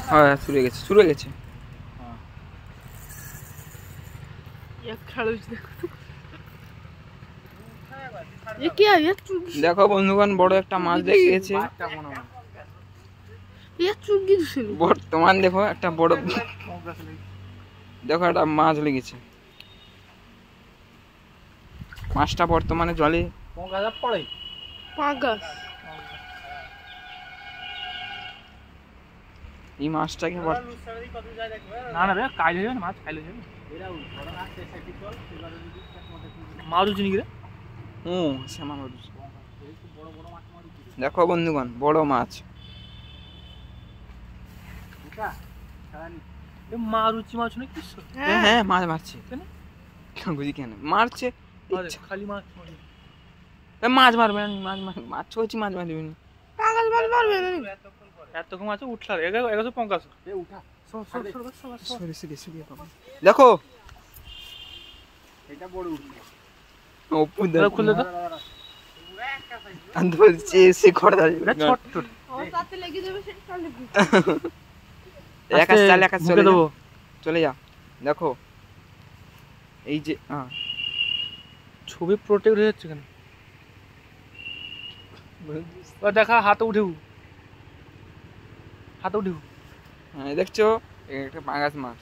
হ্যাঁ শুরু হয়ে গেছে দেখো বন্ধুগণ বড় একটা মাছ দেখে গেছে বর্তমান দেখো একটা বড় দেখো একটা মাছ লেগেছে মাছটা বর্তমানে জলে পড়ে এই মাছটাকে না না রে কাইলে যাবে মাছ খাইলে যাবে মাছ উঠছে রে শ্যামা মাছ দেখো বন্ধুগণ বড় মাছ মারুচি মাছ না কি হ্যাঁ মাছ মারছে বুঝি কেন মারছে খালি মাছ মাছ মারবে না মাছ ছুঁয়েছি মাছ মারবে না এত কম আছে উঠলার এগাছো পঙ্কাস দেখো এটা বড় উঠলো অপু দেখো খুলে দাও বলছে সে খড় দাঁড়িয়ে ছোট ছোট তাতে লেগে যাবে সেটা লেগে একা চলে দেবো চলে যা দেখো এই যে ছবি প্রোটেক্ট হয়ে যাচ্ছে কেন দেখা হাতে উঠেও হ্যাঁ দেখছো একটা পাঙ্গাস মাছ